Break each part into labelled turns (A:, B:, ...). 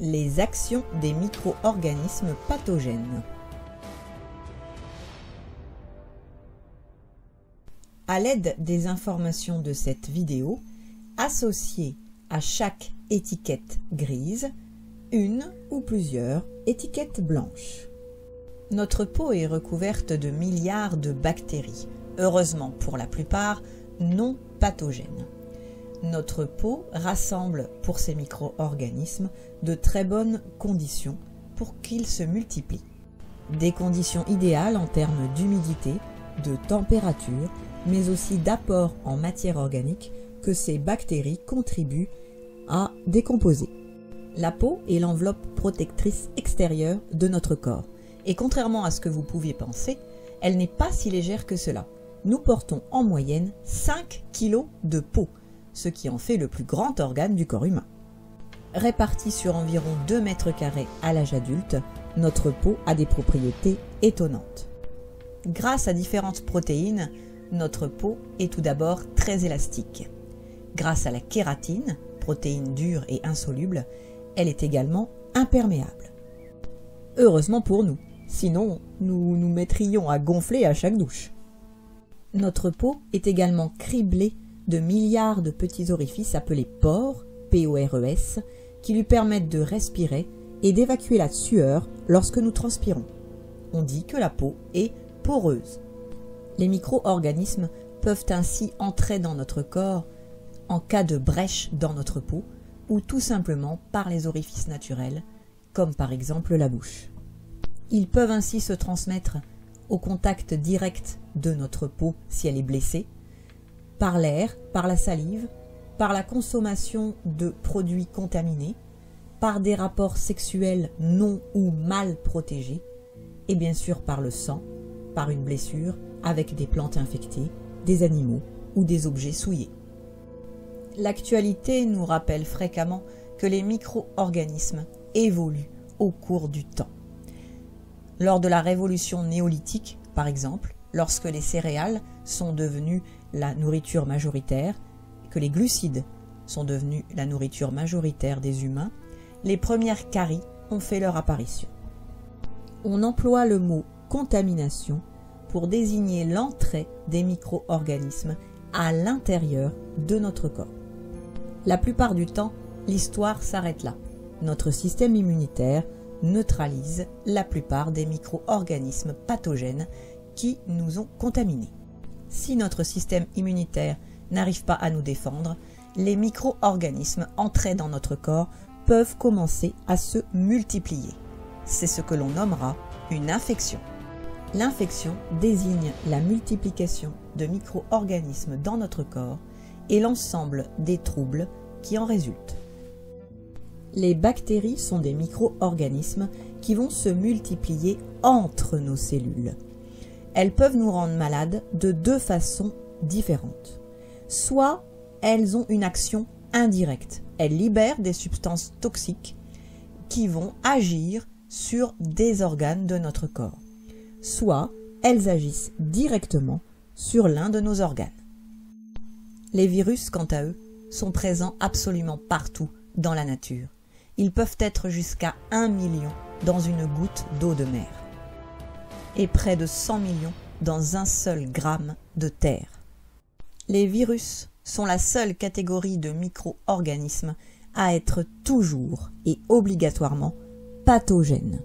A: Les actions des micro-organismes pathogènes. À l'aide des informations de cette vidéo, associez à chaque étiquette grise une ou plusieurs étiquettes blanches. Notre peau est recouverte de milliards de bactéries, heureusement pour la plupart non pathogènes. Notre peau rassemble pour ces micro-organismes de très bonnes conditions pour qu'ils se multiplient. Des conditions idéales en termes d'humidité, de température, mais aussi d'apport en matière organique que ces bactéries contribuent à décomposer. La peau est l'enveloppe protectrice extérieure de notre corps. Et contrairement à ce que vous pouviez penser, elle n'est pas si légère que cela. Nous portons en moyenne 5 kg de peau, ce qui en fait le plus grand organe du corps humain. Répartie sur environ 2 mètres carrés à l'âge adulte, notre peau a des propriétés étonnantes. Grâce à différentes protéines, notre peau est tout d'abord très élastique. Grâce à la kératine, protéine dure et insoluble, elle est également imperméable. Heureusement pour nous, sinon nous nous mettrions à gonfler à chaque douche. Notre peau est également criblée de milliards de petits orifices appelés pores, P-O-R-E-S, qui lui permettent de respirer et d'évacuer la sueur lorsque nous transpirons. On dit que la peau est poreuse. Les micro-organismes peuvent ainsi entrer dans notre corps en cas de brèche dans notre peau ou tout simplement par les orifices naturels, comme par exemple la bouche. Ils peuvent ainsi se transmettre au contact direct de notre peau si elle est blessée, par l'air, par la salive, par la consommation de produits contaminés, par des rapports sexuels non ou mal protégés, et bien sûr par le sang, par une blessure, avec des plantes infectées, des animaux ou des objets souillés. L'actualité nous rappelle fréquemment que les micro-organismes évoluent au cours du temps. Lors de la révolution néolithique, par exemple, lorsque les céréales sont devenues la nourriture majoritaire, que les glucides sont devenus la nourriture majoritaire des humains, les premières caries ont fait leur apparition. On emploie le mot contamination pour désigner l'entrée des micro-organismes à l'intérieur de notre corps. La plupart du temps, l'histoire s'arrête là. Notre système immunitaire neutralise la plupart des micro-organismes pathogènes qui nous ont contaminés. Si notre système immunitaire n'arrive pas à nous défendre, les micro-organismes entrés dans notre corps peuvent commencer à se multiplier. C'est ce que l'on nommera une infection. L'infection désigne la multiplication de micro-organismes dans notre corps et l'ensemble des troubles qui en résultent. Les bactéries sont des micro-organismes qui vont se multiplier entre nos cellules. Elles peuvent nous rendre malades de deux façons différentes. Soit elles ont une action indirecte. Elles libèrent des substances toxiques qui vont agir sur des organes de notre corps. Soit elles agissent directement sur l'un de nos organes. Les virus, quant à eux, sont présents absolument partout dans la nature. Ils peuvent être jusqu'à 1 million dans une goutte d'eau de mer et près de 100 millions dans un seul gramme de terre. Les virus sont la seule catégorie de micro-organismes à être toujours et obligatoirement pathogènes.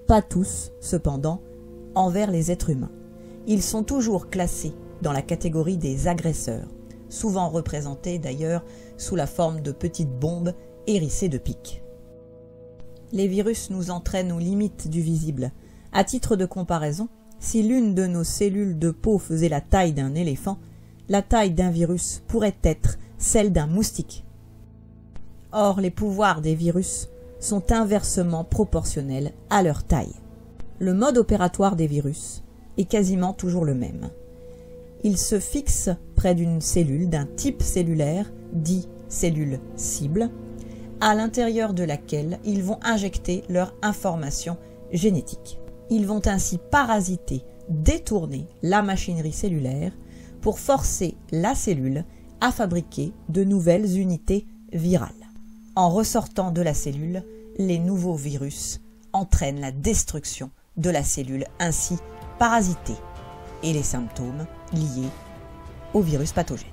A: Pas tous, cependant, envers les êtres humains. Ils sont toujours classés dans la catégorie des agresseurs, souvent représentés d'ailleurs sous la forme de petites bombes hérissées de pics. Les virus nous entraînent aux limites du visible. À titre de comparaison, si l'une de nos cellules de peau faisait la taille d'un éléphant, la taille d'un virus pourrait être celle d'un moustique. Or, les pouvoirs des virus sont inversement proportionnels à leur taille. Le mode opératoire des virus est quasiment toujours le même. Ils se fixent près d'une cellule d'un type cellulaire, dit cellule cible, à l'intérieur de laquelle ils vont injecter leur information génétique. Ils vont ainsi parasiter, détourner la machinerie cellulaire pour forcer la cellule à fabriquer de nouvelles unités virales. En ressortant de la cellule, les nouveaux virus entraînent la destruction de la cellule ainsi parasitée et les symptômes liés au virus pathogène.